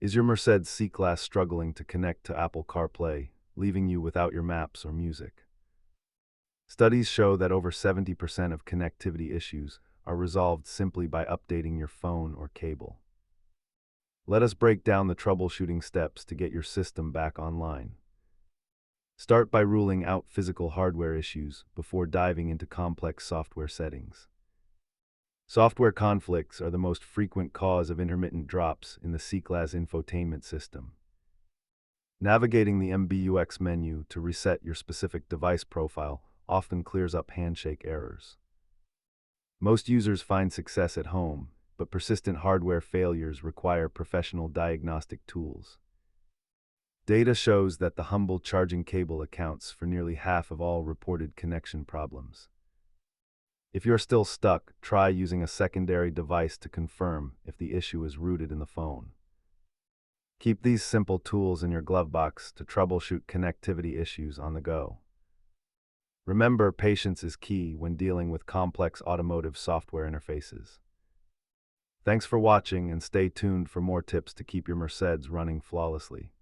Is your Mercedes C-Class struggling to connect to Apple CarPlay, leaving you without your maps or music? Studies show that over 70% of connectivity issues are resolved simply by updating your phone or cable. Let us break down the troubleshooting steps to get your system back online. Start by ruling out physical hardware issues before diving into complex software settings. Software conflicts are the most frequent cause of intermittent drops in the C-Class infotainment system. Navigating the MBUX menu to reset your specific device profile often clears up handshake errors. Most users find success at home, but persistent hardware failures require professional diagnostic tools. Data shows that the humble charging cable accounts for nearly half of all reported connection problems. If you're still stuck, try using a secondary device to confirm if the issue is rooted in the phone. Keep these simple tools in your glove box to troubleshoot connectivity issues on the go. Remember, patience is key when dealing with complex automotive software interfaces. Thanks for watching, and stay tuned for more tips to keep your Mercedes running flawlessly.